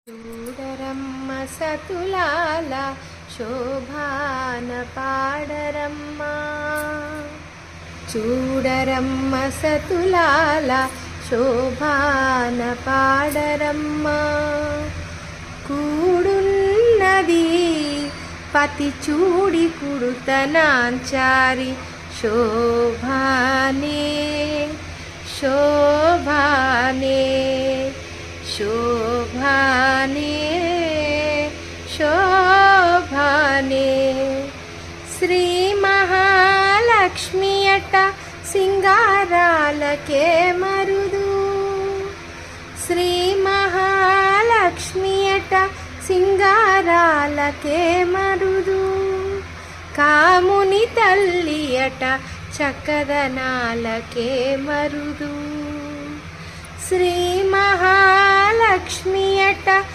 చూడరమ్మ సతులాల శోభాన పాడరమ్మ, చూడరమ్మ సతులాల శోభాన పాడరమ్మ. కూడున్నది పతి చూడి కుడుతనాంచారి శోభానే శోభానే శోభానే శోభానే. శ్రీ మహాలక్ష్మి అట సింగారాలకే మరుదు, శ్రీ మహాలక్ష్మి అట సింగారాలకే మరుదు. కాముని తల్లి అట చక్కదనాలకే మరుదు. శ్రీ మహాలక్ష్మి అట